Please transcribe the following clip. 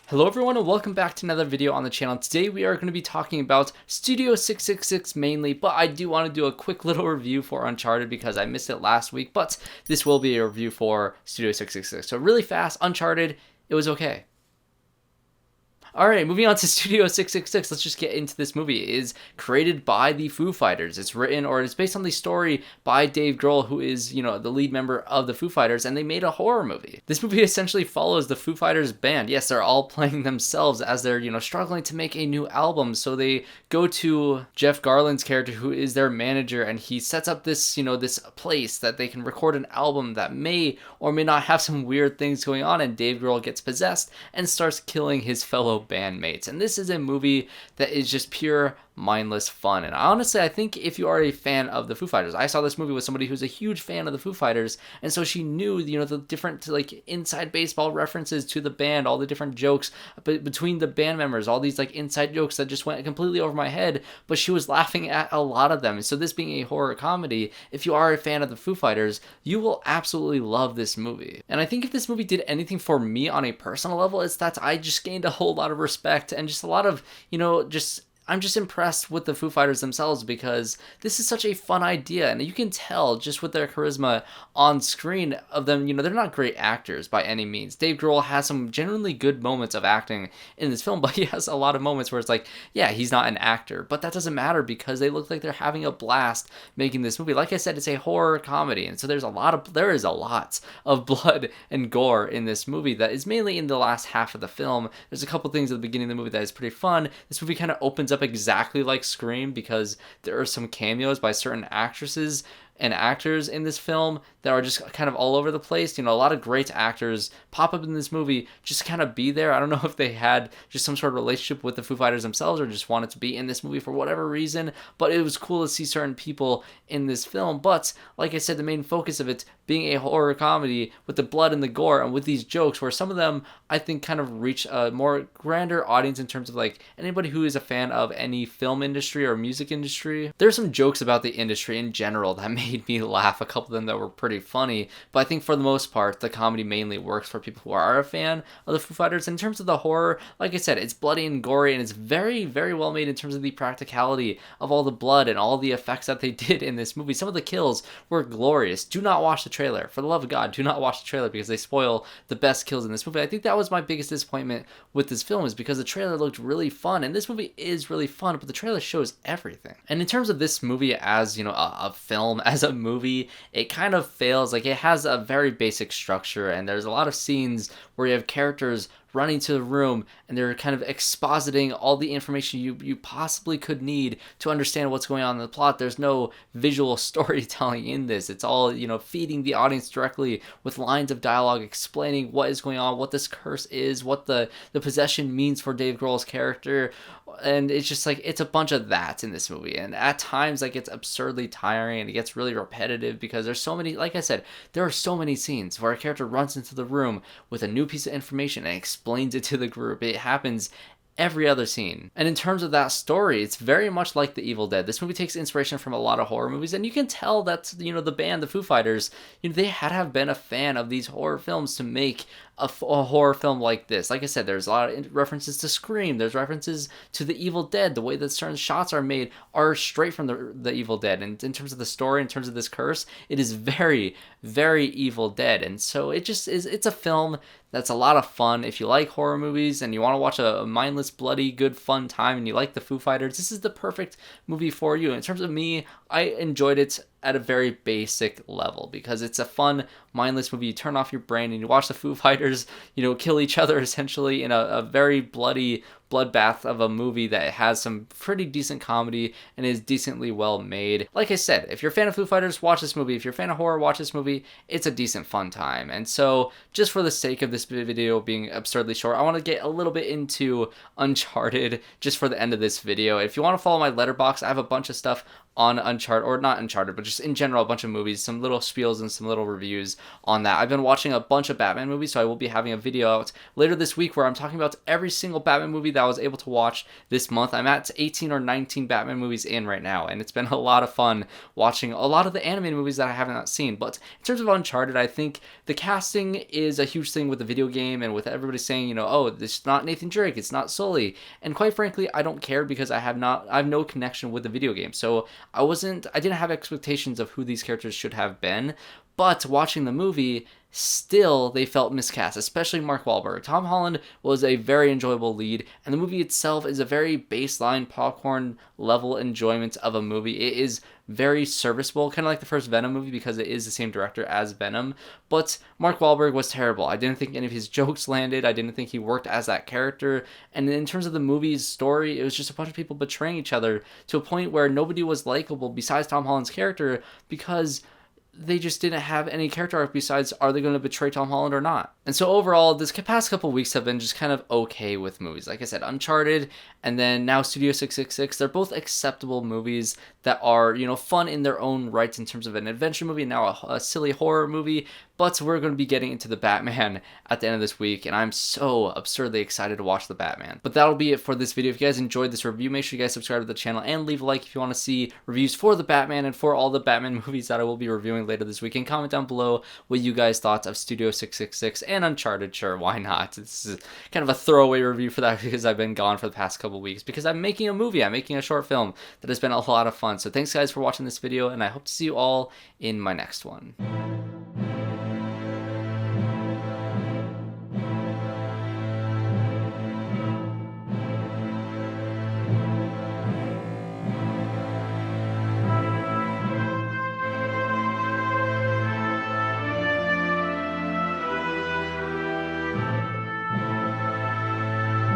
Hello everyone and welcome back to another video on the channel. Today we are going to be talking about Studio 666 mainly, but I do want to do a quick little review for Uncharted because I missed it last week, but this will be a review for Studio 666. So really fast, Uncharted, it was okay. Alright, moving on to Studio 666, let's just get into this movie. It is created by the Foo Fighters. It's written, or it's based on the story by Dave Grohl, who is, the lead member of the Foo Fighters, and they made a horror movie. This movie essentially follows the Foo Fighters band. Yes, they're all playing themselves as they're, struggling to make a new album, so they go to Jeff Garland's character, who is their manager, and he sets up this, this place that they can record an album that may or may not have some weird things going on, and Dave Grohl gets possessed and starts killing his fellow bandmates. And this is a movie that is just pure mindless fun. And honestly, I think if you are a fan of the Foo Fighters, I saw this movie with somebody who's a huge fan of the Foo Fighters, and so she knew, the different inside baseball references to the band, all the different jokes between the band members, all these inside jokes that just went completely over my head, but she was laughing at a lot of them. And so this being a horror comedy, if you are a fan of the Foo Fighters, you will absolutely love this movie. And I think if this movie did anything for me on a personal level, it's that I just gained a whole lot of respect and just a lot of, I'm just impressed with the Foo Fighters themselves because this is such a fun idea, and you can tell just with their charisma on screen of them, they're not great actors by any means. Dave Grohl has some genuinely good moments of acting in this film, but he has a lot of moments where it's yeah, he's not an actor, but that doesn't matter because they look like they're having a blast making this movie. Like I said, it's a horror comedy, and so there is a lot of blood and gore in this movie that is mainly in the last half of the film. There's a couple things at the beginning of the movie that is pretty fun. This movie kind of opens up exactly like Scream because there are some cameos by certain actresses and actors in this film that are just kind of all over the place. A lot of great actors pop up in this movie, just kind of be there. I don't know if they had just some sort of relationship with the Foo Fighters themselves or just wanted to be in this movie for whatever reason, but it was cool to see certain people in this film. But like I said, the main focus of it being a horror comedy with the blood and the gore and with these jokes where some of them I think kind of reach a more grander audience in terms of anybody who is a fan of any film industry or music industry. There's some jokes about the industry in general that made me laugh, a couple of them that were pretty funny, but I think for the most part the comedy mainly works for people who are a fan of the Foo Fighters. In terms of the horror, like I said, it's bloody and gory, and it's very, very well made in terms of the practicality of all the blood and all the effects that they did in this movie. Some of the kills were glorious. Do not watch the trailer. For the love of God, do not watch the trailer because they spoil the best kills in this movie. I think that was my biggest disappointment with this film, is because the trailer looked really fun, and this movie is really fun, but the trailer shows everything. And in terms of this movie as, a film, as a movie, it kind of fails. It has a very basic structure, and there's a lot of scenes where you have characters running to the room and they're kind of expositing all the information you possibly could need to understand what's going on in the plot. There's no visual storytelling in this. It's all, feeding the audience directly with lines of dialogue explaining what is going on, what this curse is, what the possession means for Dave Grohl's character. And it's just it's a bunch of that in this movie, and at times it's absurdly tiring and it gets really repetitive because there's so many, like I said, there are so many scenes where a character runs into the room with a new piece of information and explains it to the group. It happens every other scene. And in terms of that story, it's very much like The Evil Dead. This movie takes inspiration from a lot of horror movies, and you can tell that, the band, the Foo Fighters, they had to have been a fan of these horror films to make a horror film like this. Like I said, there's a lot of references to Scream, there's references to The Evil Dead. The way that certain shots are made are straight from the Evil Dead, and in terms of the story, in terms of this curse, it is very, very Evil Dead. And so it's a film that's a lot of fun. If you like horror movies and you want to watch a mindless, bloody, good, fun time, and you like the Foo Fighters, this is the perfect movie for you. In terms of me, I enjoyed it at a very basic level because it's a fun, mindless movie. You turn off your brain and you watch the Foo Fighters, kill each other essentially in a very bloody bloodbath of a movie that has some pretty decent comedy and is decently well made. Like I said, if you're a fan of Foo Fighters, watch this movie. If you're a fan of horror, watch this movie. It's a decent, fun time. And so, just for the sake of this video being absurdly short, I want to get a little bit into Uncharted just for the end of this video. If you want to follow my Letterboxd, I have a bunch of stuff on Uncharted, or not Uncharted, but just in general, a bunch of movies, some little spiels and some little reviews on that. I've been watching a bunch of Batman movies, so I will be having a video out later this week where I'm talking about every single Batman movie that I was able to watch this month. I'm at 18 or 19 Batman movies in right now, and it's been a lot of fun watching a lot of the animated movies that I have not seen. But in terms of Uncharted, I think the casting is a huge thing with the video game, and with everybody saying, you know, oh, it's not Nathan Drake, it's not Sully. And quite frankly, I don't care because I have no connection with the video game. So I didn't have expectations of who these characters should have been. But watching the movie, still they felt miscast, especially Mark Wahlberg. Tom Holland was a very enjoyable lead, and the movie itself is a very baseline popcorn level enjoyment of a movie. It is very serviceable, kind of like the first Venom movie because it is the same director as Venom. But Mark Wahlberg was terrible. I didn't think any of his jokes landed. I didn't think he worked as that character. And in terms of the movie's story, it was just a bunch of people betraying each other to a point where nobody was likable besides Tom Holland's character because they just didn't have any character arc besides are they going to betray Tom Holland or not. And so overall, this past couple weeks have been just kind of okay with movies. Like I said, Uncharted and then now Studio 666, they're both acceptable movies that are, you know, fun in their own rights in terms of an adventure movie and now a silly horror movie. But we're going to be getting into the Batman at the end of this week, and I'm so absurdly excited to watch the Batman. But that'll be it for this video. If you guys enjoyed this review, make sure you guys subscribe to the channel and leave a like if you want to see reviews for the Batman and for all the Batman movies that I will be reviewing later this week. And comment down below what you guys thought of Studio 666 and Uncharted. Sure, why not? This is kind of a throwaway review for that because I've been gone for the past couple weeks because I'm making a movie. I'm making a short film that has been a lot of fun. So thanks guys for watching this video, and I hope to see you all in my next one.